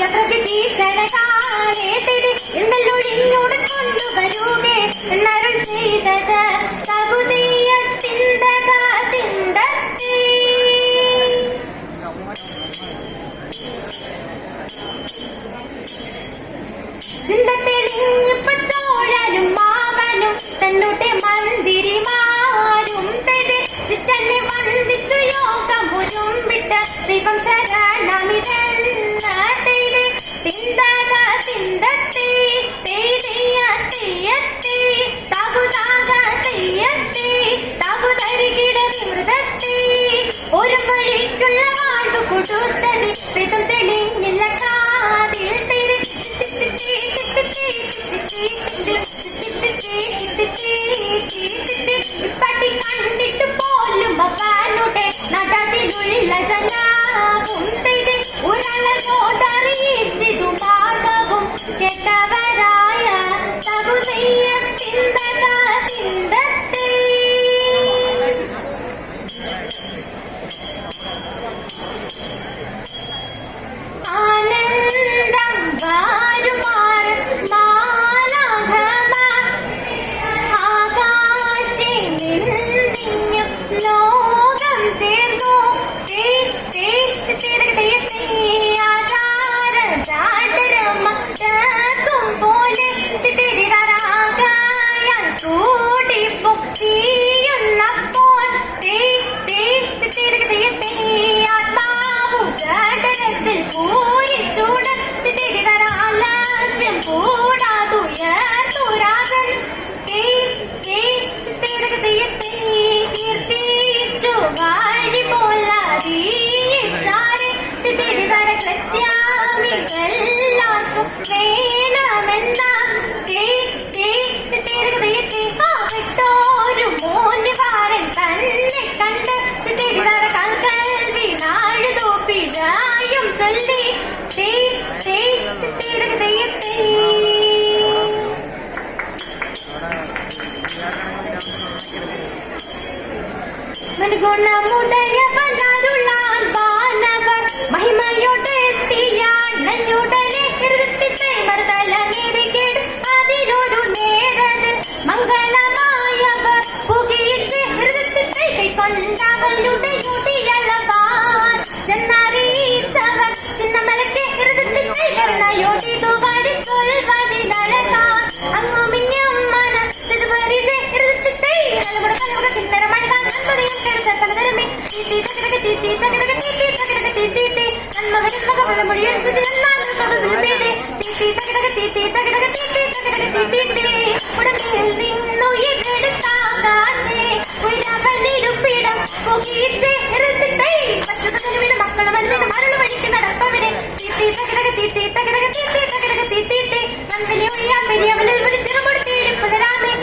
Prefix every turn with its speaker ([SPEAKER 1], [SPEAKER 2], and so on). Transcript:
[SPEAKER 1] ശത്രുവിധി ചടകാലേട്ടിത് എന്നൊഴിഞ്ഞോട് കൊണ്ടുവരുകെ എന്നരുൾ ചെയ്തത് തകുതിയത്തിന്തകത്തിന്തത്തി ചിന്തത്തെളിഞ്ഞു പച്ചോഴനും മാവനും തന്നുടെ മന്ദിരിമാരും ചിറ്റനെ വന്ദിച്ചു യോഗം ഉരുമ്പിട്ട് ദൈവം ശരണമിതെന്ന തിന്തക തിന്തത്തി തെയ്യത്തി തകുതാക തെയ്യത്തി തകുതരികിട മൃതത്തി ഒരു വഴിക്കുള്ള വാണ്ടു കൊടുത്തത് പെതും തെളിഞ്ഞില്ല കാതിൽ തിരി പട്ടി കണ്ടിട്ട് പോലും അവനുടെ നടത്തിലുള്ള ജനാകും ഒരാളോടറിയിച്ചിതു മാർഗവും കെട്ടവരായ തകുതിയത്തിന്തകത്തിന്തത്തി ആനന്ദം വാരുമാറ് മാലാഖമാ ആകാശേ നിന്നിഞ്ഞു ലോകം ചേർന്നു ആചാര ചാടരമക്കും പോലെ തിരിതരാകായാൽ കൂടിപ്പോ തീയുന്നപ്പോൾ ആത്മാവു ചാടരത്തിൽ പൂരിച്ചൂട് തിരിതരാലാസ്യം കൂടാതുയർത്തുരാഗൻ കീർത്തിച്ചു വാഴി പോലാരീച്ചാരെ തിരിതര ക്രിസ്ത്യാമികെല്ലാവർക്കും വേണമെന്ന വിട്ടോരു മൂന്നുവാരൻ തന്നെ കണ്ട് തിരിതര കൽവി നാഴുതോപ്പിതായും ചൊല്ലി ഗുണമുടയവനരുളാൻ വാനവർ മഹിമയോടെത്തിയാണഞ്ഞുടനെ ഹൃദയത്തെ മറുതല നെറികേട് അതിനൊരു നേരത്തിൽ മംഗളമായവർ പുകയിച്ച് ഹൃദയത്തെ കൈക്കൊണ്ടവനുടെ യുടിയളവാൻ ചെന്നറിയിച്ചവർ ചിന്നമലക്കെ ഹൃദയത്തെ കരുണയോടിതു വഴി ചൊൽവതിനഴകാൻ അങ്ങുമിഞ്ഞം മനം ചിതുപരിച്ച് ഹൃദയത്തെ കിന്നരമഴകാൻ പലതരമേ ഉടമയിൽ നിന്നുയരെടുത്താകാശേ ഉയരവനിരുപ്പിടം പുകയിച്ച് മക്കളും അതിന് മരണം വഴിക്ക് നടപ്പവരെ നന്ദിനി ഒഴിയാൻ പെരിയവനിൽ ഒരു തിരുമുടി തേടി പുലരാമേ